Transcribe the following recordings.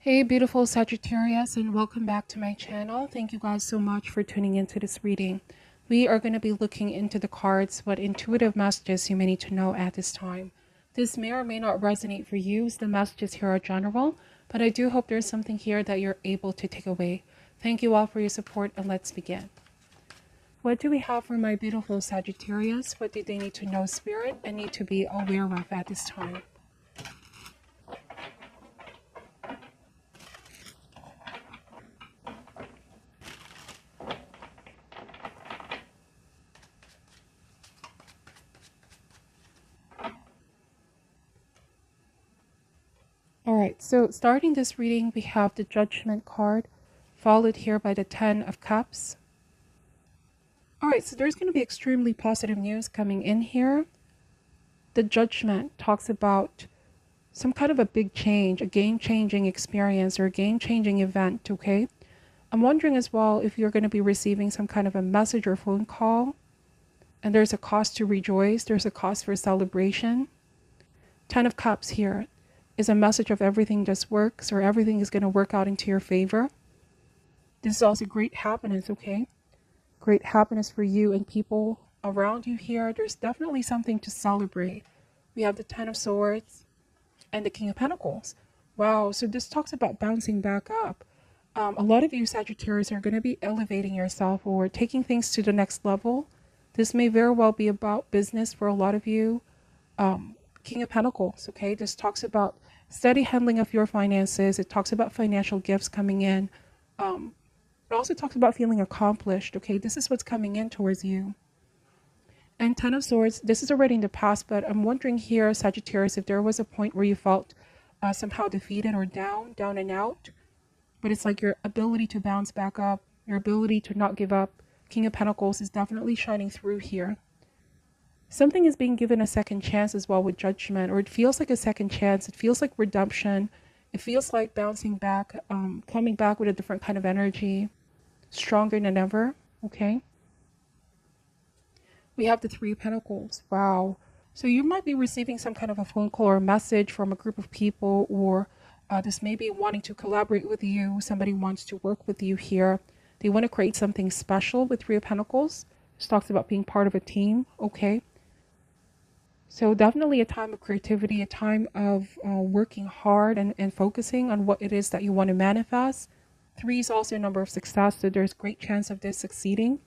Hey beautiful Sagittarius, and welcome back to my channel. Thank you guys so much for tuning into this reading. We are going to be looking into the cards, what intuitive messages you may need to know at this time. This may or may not resonate for you, as the messages here are general, but I do hope there's something here that you're able to take away. Thank you all for your support, and let's begin. What do we have for my beautiful Sagittarius? What do they need to know, Spirit, and need to be aware of at this time? Alright, so starting this reading, we have the Judgment card, followed here by the Ten of Cups. Alright, so there's going to be extremely positive news coming in here. The Judgment talks about some kind of a big change, a game-changing experience or a game-changing event, okay? I'm wondering as well if you're going to be receiving some kind of a message or phone call, and there's a cause to rejoice, there's a cause for celebration. Ten of Cups here is a message of everything just works, or everything is going to work out into your favor. This is also great happiness, okay? Great happiness for you and people around you here. There's definitely something to celebrate. We have the Ten of Swords and the King of Pentacles. Wow, so this talks about bouncing back up. A lot of you Sagittarius are going to be elevating yourself or taking things to the next level. This may very well be about business for a lot of you. King of Pentacles, okay? This talks about steady handling of your finances. It talks about financial gifts coming in. It also talks about feeling accomplished, okay? This is what's coming in towards you. And Ten of Swords, this is already in the past, but I'm wondering here, Sagittarius, if there was a point where you felt somehow defeated or down and out. But it's like your ability to bounce back up, your ability to not give up. King of Pentacles is definitely shining through here. Something is being given a second chance as well with Judgment, or it feels like a second chance. It feels like redemption. It feels like bouncing back, coming back with a different kind of energy, stronger than ever, okay? We have the Three of Pentacles. Wow. So you might be receiving some kind of a phone call or a message from a group of people, or this may be wanting to collaborate with you. Somebody wants to work with you here. They want to create something special with Three of Pentacles. This talks about being part of a team, okay? So definitely a time of creativity, a time of working hard and focusing on what it is that you want to manifest. 3 is also a number of success, so there's great chance of this succeeding.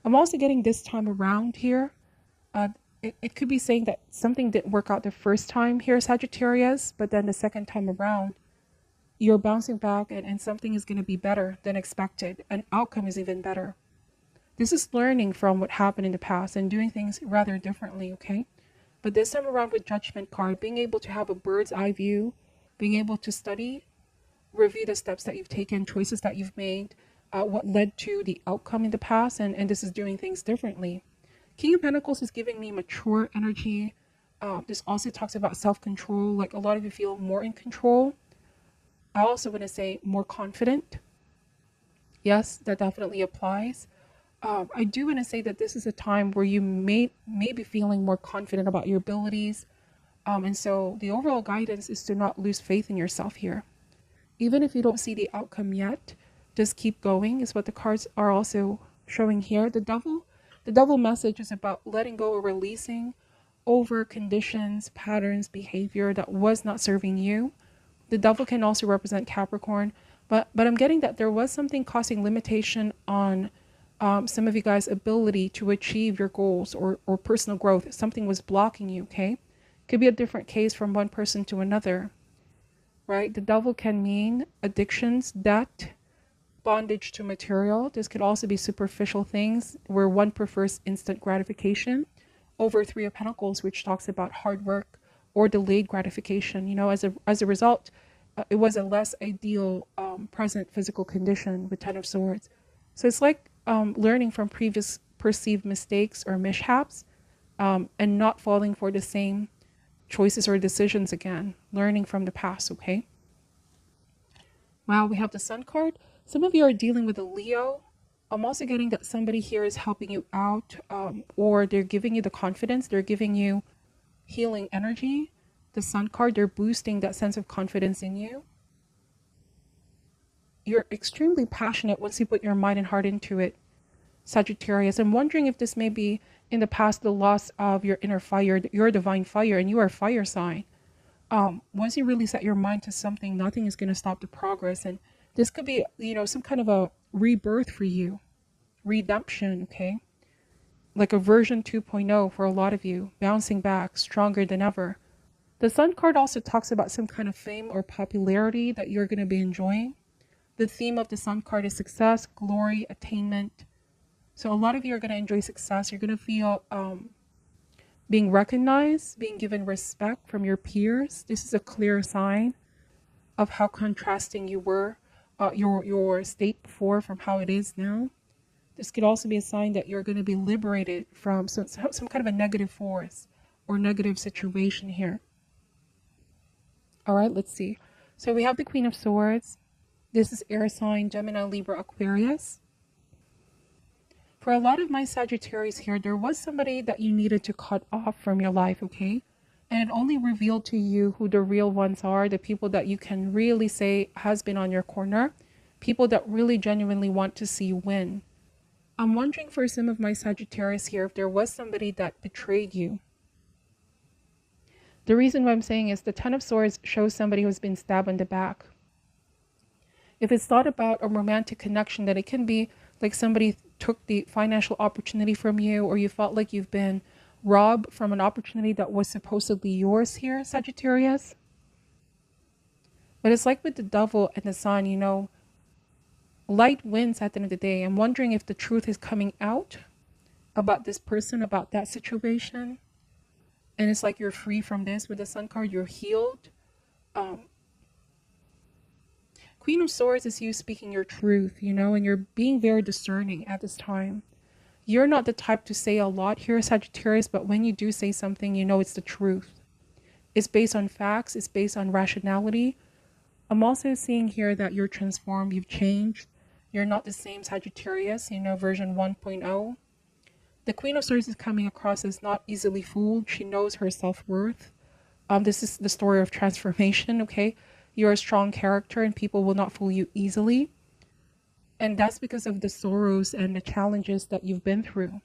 I'm also getting this time around here. It could be saying that something didn't work out the first time here, Sagittarius, but then the second time around, you're bouncing back and something is going to be better than expected. An outcome is even better. This is learning from what happened in the past and doing things rather differently, okay? But this time around with Judgment card, being able to have a bird's eye view, being able to study, review the steps that you've taken, choices that you've made, what led to the outcome in the past, and this is doing things differently. King of Pentacles is giving me mature energy. This also talks about self-control, like a lot of you feel more in control. I also want to say more confident. Yes, that definitely applies. I do want to say that this is a time where you may be feeling more confident about your abilities. And so the overall guidance is to not lose faith in yourself here. Even if you don't see the outcome yet, just keep going is what the cards are also showing here. The devil message is about letting go or releasing over conditions, patterns, behavior that was not serving you. The devil can also represent Capricorn, but I'm getting that there was something causing limitation on some of you guys' ability to achieve your goals or personal growth. Something was blocking you, okay? Could be a different case from one person to another, right? The devil can mean addictions, debt, bondage to material. This could also be superficial things where one prefers instant gratification over Three of Pentacles, which talks about hard work or delayed gratification. You know, as a result, it was a less ideal present physical condition with Ten of Swords. So it's like learning from previous perceived mistakes or mishaps and not falling for the same choices or decisions again, learning from the past, okay? Wow, we have the Sun card. Some of you are dealing with a Leo. I'm also getting that somebody here is helping you out or they're giving you the confidence. They're giving you healing energy. The Sun card, they're boosting that sense of confidence in you. you're extremely passionate once you put your mind and heart into it, Sagittarius. I'm wondering if this may be in the past the loss of your inner fire, your divine fire, and you are a fire sign. Once you really set your mind to something, nothing is going to stop the progress. And this could be, some kind of a rebirth for you, redemption, okay? Like a version 2.0 for a lot of you, bouncing back, stronger than ever. The Sun card also talks about some kind of fame or popularity that you're going to be enjoying. The theme of the Sun card is success, glory, attainment. So a lot of you are going to enjoy success. You're going to feel being recognized, being given respect from your peers. This is a clear sign of how contrasting you were, your state before from how it is now. This could also be a sign that you're going to be liberated from some kind of a negative force or negative situation here. All right, let's see. So we have the Queen of Swords. This is air sign, Gemini, Libra, Aquarius. For a lot of my Sagittarius here, there was somebody that you needed to cut off from your life, okay? And it only revealed to you who the real ones are, the people that you can really say has been on your corner, people that really genuinely want to see you win. I'm wondering for some of my Sagittarius here if there was somebody that betrayed you. The reason why I'm saying is the Ten of Swords shows somebody who's been stabbed in the back. If it's thought about a romantic connection, that it can be like somebody took the financial opportunity from you, or you felt like you've been robbed from an opportunity that was supposedly yours here, Sagittarius. But it's like with the Devil and the Sun, light wins at the end of the day. I'm wondering if the truth is coming out about this person, about that situation. And it's like you're free from this. With the Sun card, you're healed. Queen of Swords is you speaking your truth, and you're being very discerning at this time. You're not the type to say a lot here, Sagittarius, but when you do say something, it's the truth. It's based on facts. It's based on rationality. I'm also seeing here that you're transformed. You've changed. You're not the same Sagittarius, version 1.0. The Queen of Swords is coming across as not easily fooled. She knows her self-worth. This is the story of transformation, okay? You're a strong character and people will not fool you easily. And that's because of the sorrows and the challenges that you've been through.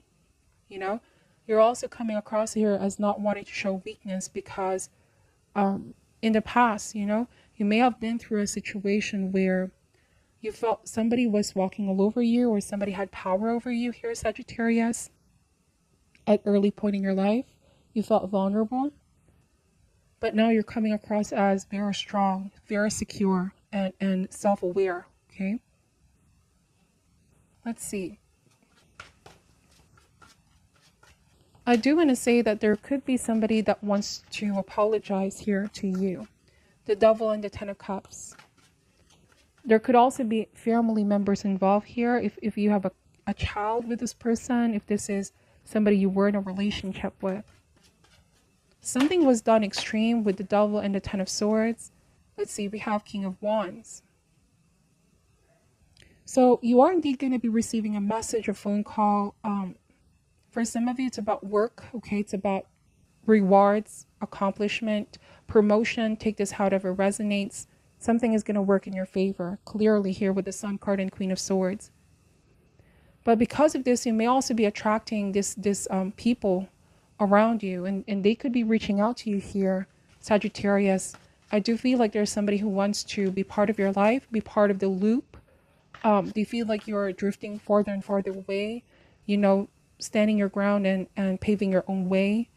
You're also coming across here as not wanting to show weakness because in the past, you may have been through a situation where you felt somebody was walking all over you or somebody had power over you here, Sagittarius. At early point in your life, you felt vulnerable. But now you're coming across as very strong, very secure, and self-aware, okay? Let's see. I do want to say that there could be somebody that wants to apologize here to you. The Devil and the Ten of Cups. There could also be family members involved here. If you have a child with this person, if this is somebody you were in a relationship with. Something was done extreme with the Devil and the Ten of Swords. Let's see, we have King of Wands. So you are indeed going to be receiving a message, a phone call. For some of you, it's about work, okay? It's about rewards, accomplishment, promotion. Take this however resonates. Something is going to work in your favor, clearly here with the Sun card and Queen of Swords. But because of this, you may also be attracting this people around you, and they could be reaching out to you here, Sagittarius. I do feel like there's somebody who wants to be part of your life, be part of the loop. Do you feel like you're drifting farther and farther away, standing your ground and paving your own way?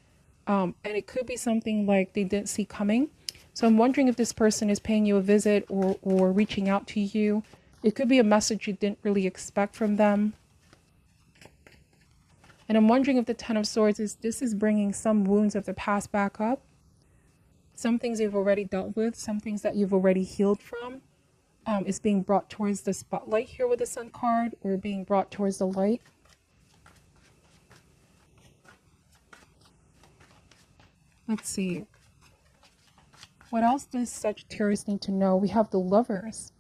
And it could be something like they didn't see coming. So I'm wondering if this person is paying you a visit or reaching out to you. It could be a message you didn't really expect from them. And I'm wondering if the Ten of Swords is bringing some wounds of the past back up. Some things you've already dealt with, some things that you've already healed from, is being brought towards the spotlight here with the Sun card, or being brought towards the light. Let's see. What else does Sagittarius need to know? We have the Lovers.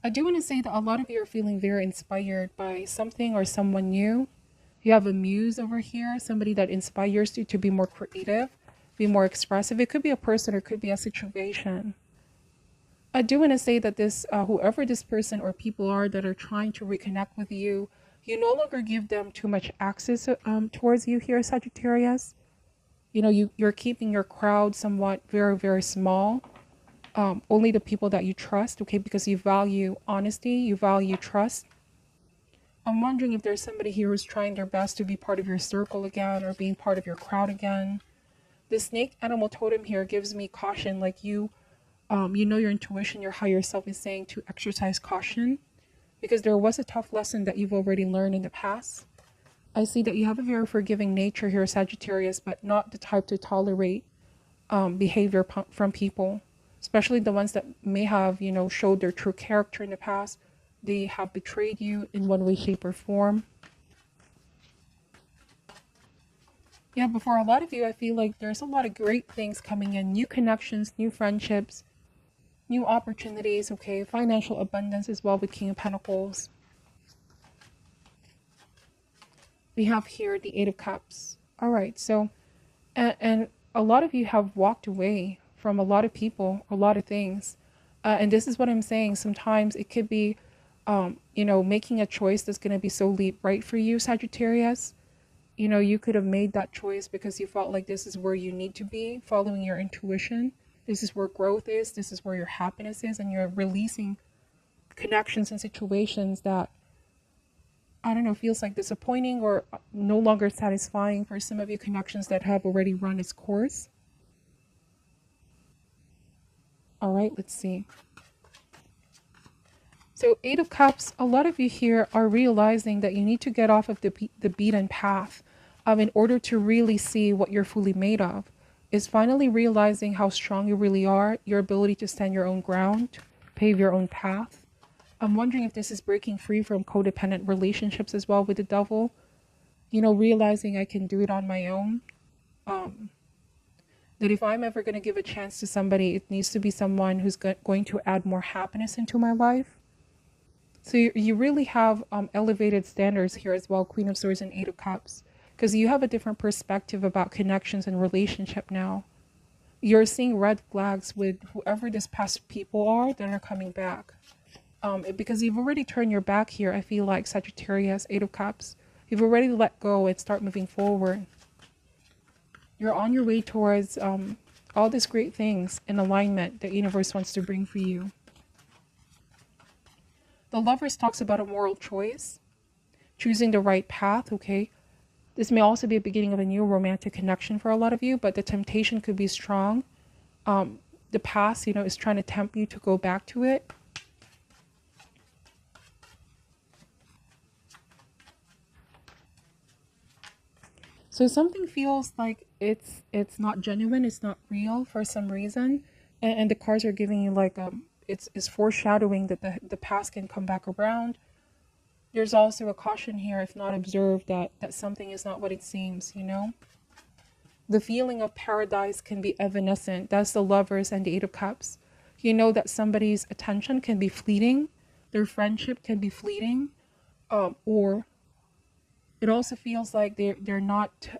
I do want to say that a lot of you are feeling very inspired by something or someone new. You have a muse over here, somebody that inspires you to be more creative, be more expressive. It could be a person or it could be a situation. I do want to say that this, whoever this person or people are that are trying to reconnect with you, you no longer give them too much access towards you here, Sagittarius. You know, you're keeping your crowd somewhat very, very small. Only the people that you trust, okay, because you value honesty, you value trust. I'm wondering if there's somebody here who's trying their best to be part of your circle again or being part of your crowd again. The snake animal totem here gives me caution, like you know your intuition, your higher self is saying to exercise caution because there was a tough lesson that you've already learned in the past. I see that you have a very forgiving nature here, Sagittarius, but not the type to tolerate behavior from people, especially the ones that may have, you know, showed their true character in the past. They have betrayed you in one way, shape, or form. Yeah, but for a lot of you, I feel like there's a lot of great things coming in, new connections, new friendships, new opportunities, okay, financial abundance as well with King of Pentacles. We have here the Eight of Cups. All right, so, and a lot of you have walked away from a lot of people, a lot of things. And this is what I'm saying. Sometimes it could be, you know, making a choice that's going to be solely right for you, Sagittarius. You know, you could have made that choice because you felt like this is where you need to be, following your intuition. This is where growth is. This is where your happiness is. And you're releasing connections and situations that, I don't know, feels like disappointing or no longer satisfying for some of you, connections that have already run its course. All right, let's see. So Eight of Cups, a lot of you here are realizing that you need to get off of the beaten path in order to really see what you're fully made of. Is finally realizing how strong you really are, your ability to stand your own ground, pave your own path. I'm wondering if this is breaking free from codependent relationships as well with the devil. You know, realizing I can do it on my own. That if I'm ever going to give a chance to somebody, it needs to be someone who's going to add more happiness into my life. So you really have elevated standards here as well, Queen of Swords and Eight of Cups. Because you have a different perspective about connections and relationship now. You're seeing red flags with whoever this past people are that are coming back. Because you've already turned your back here, I feel like, Sagittarius, Eight of Cups. You've already let go and start moving forward. You're on your way towards all these great things in alignment that universe wants to bring for you. The Lovers talks about a moral choice, choosing the right path, okay? This may also be a beginning of a new romantic connection for a lot of you, but the temptation could be strong. The past, you know, is trying to tempt you to go back to it. So something feels like it's not genuine, it's not real for some reason. And the cards are giving you like it's foreshadowing that the past can come back around. There's also a caution here, if not observed, that something is not what it seems, you know? The feeling of paradise can be evanescent. That's the Lovers and the Eight of Cups. You know that somebody's attention can be fleeting. Their friendship can be fleeting. Or it also feels like they're not,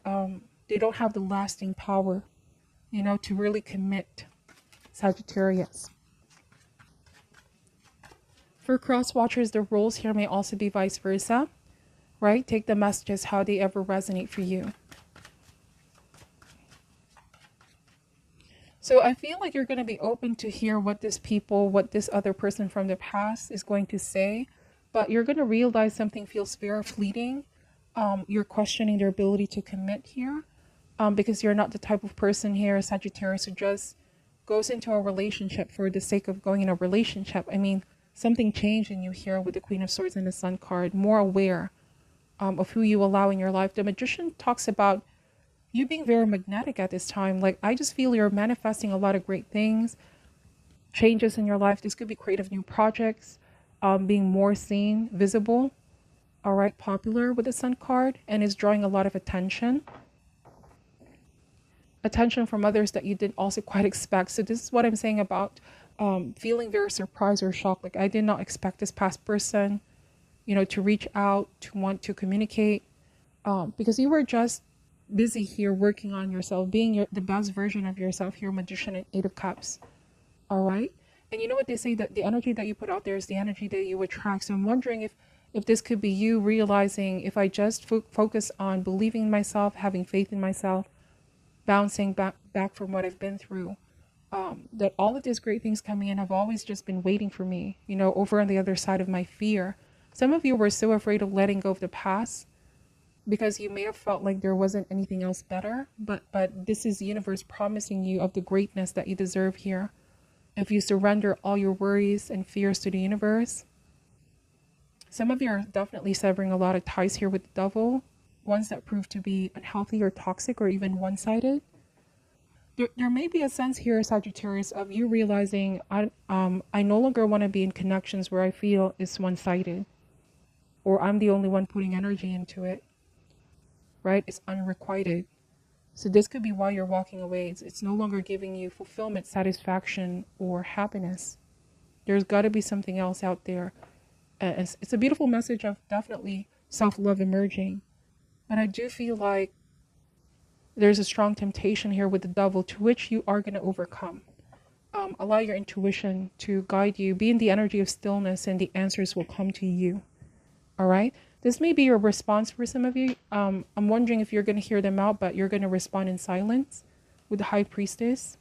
they don't have the lasting power, you know, to really commit, Sagittarius. For cross watchers, the roles here may also be vice versa, right? Take the messages how they ever resonate for you. So I feel like you're going to be open to hear what this other person from the past is going to say, but you're going to realize something feels very fleeting. You're questioning their ability to commit here, because you're not the type of person here, Sagittarius, who just goes into a relationship for the sake of going in a relationship. I mean, something changed in you here with the Queen of Swords and the Sun card, more aware of who you allow in your life. The Magician talks about you being very magnetic at this time. Like, I just feel you're manifesting a lot of great things, changes in your life. This could be creative new projects, being more seen, visible, all right, popular with the Sun card, and is drawing a lot of attention from others that you didn't also quite expect. So this is what I'm saying about feeling very surprised or shocked. Like, I did not expect this past person, you know, to reach out, to want to communicate, because you were just busy here working on yourself, being the best version of yourself here, Magician and Eight of Cups. All right. And you know what they say, that the energy that you put out there is the energy that you attract. So I'm wondering if this could be you realizing, if I just focus on believing in myself, having faith in myself, bouncing back from what I've been through, that all of these great things coming in have always just been waiting for me, you know, over on the other side of my fear. Some of you were so afraid of letting go of the past because you may have felt like there wasn't anything else better, but this is the universe promising you of the greatness that you deserve here. If you surrender all your worries and fears to the universe. Some of you are definitely severing a lot of ties here with the devil, ones that prove to be unhealthy or toxic or even one-sided. There may be a sense here, Sagittarius, of you realizing I no longer want to be in connections where I feel it's one-sided, or I'm the only one putting energy into it, right? It's unrequited. So this could be why you're walking away. It's no longer giving you fulfillment, satisfaction, or happiness. There's got to be something else out there. It's a beautiful message of definitely self-love emerging. But I do feel like there's a strong temptation here with the devil, to which you are going to overcome. Allow your intuition to guide you. Be in the energy of stillness and the answers will come to you. All right? This may be your response for some of you. I'm wondering if you're going to hear them out, but you're going to respond in silence with the High Priestess.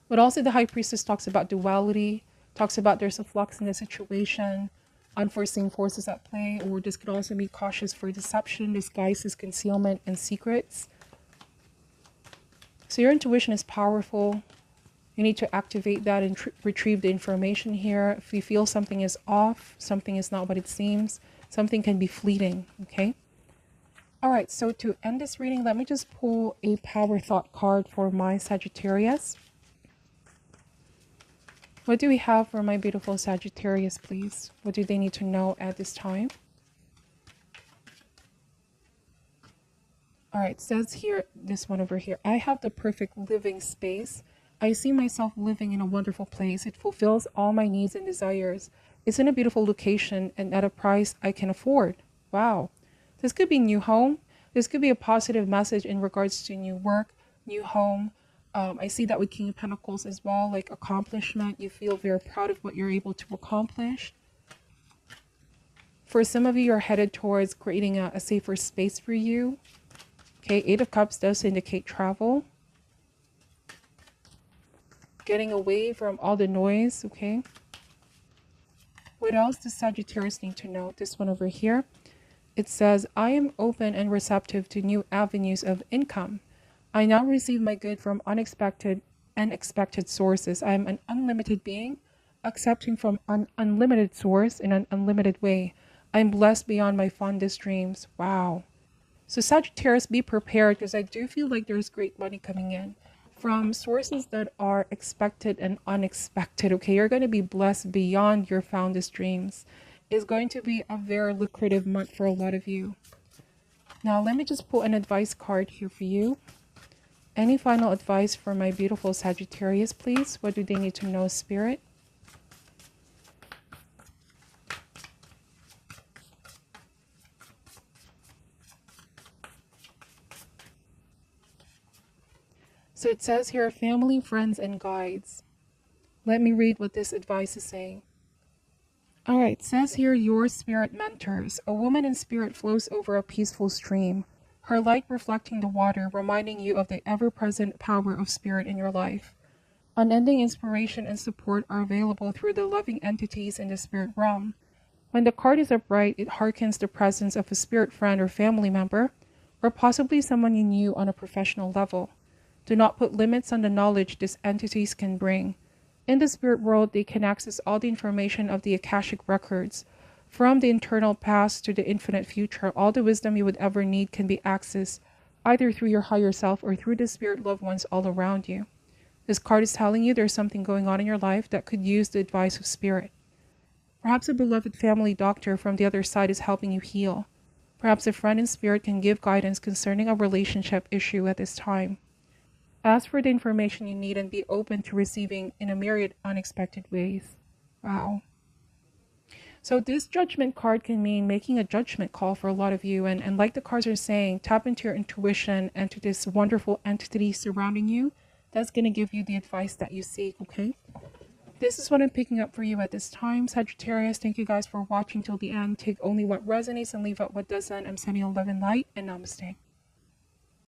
But also the High Priestess talks about duality, talks about there's a flux in the situation, unforeseen forces at play, or this could also be cautious for deception, disguises, concealment, and secrets. So your intuition is powerful. You need to activate that and retrieve the information here. If you feel something is off, something is not what it seems, something can be fleeting, okay? All right, so to end this reading, let me just pull a power thought card for my Sagittarius. What do we have for my beautiful Sagittarius, please? What do they need to know at this time? All right, it says here, this one over here, I have the perfect living space. I see myself living in a wonderful place. It fulfills all my needs and desires. It's in a beautiful location and at a price I can afford. Wow. This could be new home. This could be a positive message in regards to new work, new home. I see that with King of Pentacles as well, like accomplishment. You feel very proud of what you're able to accomplish. For some of you, you're headed towards creating a safer space for you. Okay, Eight of Cups does indicate travel. Getting away from all the noise, okay? What else does Sagittarius need to know? This one over here. It says, I am open and receptive to new avenues of income. I now receive my good from unexpected and expected sources. I am an unlimited being, accepting from an unlimited source in an unlimited way. I am blessed beyond my fondest dreams. Wow. So Sagittarius, be prepared, because I do feel like there's great money coming in from sources that are expected and unexpected. Okay, you're going to be blessed beyond your fondest dreams. It's going to be a very lucrative month for a lot of you. Now, let me just pull an advice card here for you. Any final advice for my beautiful Sagittarius, please? What do they need to know, Spirit? So it says here, family, friends, and guides. Let me read what this advice is saying. All right, it says here, your spirit mentors. A woman in spirit flows over a peaceful stream, her light reflecting the water, reminding you of the ever-present power of spirit in your life. Unending inspiration and support are available through the loving entities in the spirit realm. When the card is upright, it harkens the presence of a spirit friend or family member, or possibly someone you knew on a professional level. Do not put limits on the knowledge these entities can bring. In the spirit world, they can access all the information of the Akashic records. From the internal past to the infinite future, all the wisdom you would ever need can be accessed either through your higher self or through the spirit loved ones all around you. This card is telling you there's something going on in your life that could use the advice of spirit. Perhaps a beloved family doctor from the other side is helping you heal. Perhaps a friend in spirit can give guidance concerning a relationship issue at this time. Ask for the information you need and be open to receiving in a myriad unexpected ways. Wow. So this judgment card can mean making a judgment call for a lot of you. And like the cards are saying, tap into your intuition and to this wonderful entity surrounding you. That's going to give you the advice that you seek, okay? This is what I'm picking up for you at this time, Sagittarius. Thank you guys for watching till the end. Take only what resonates and leave out what doesn't. I'm sending you love and light, and namaste.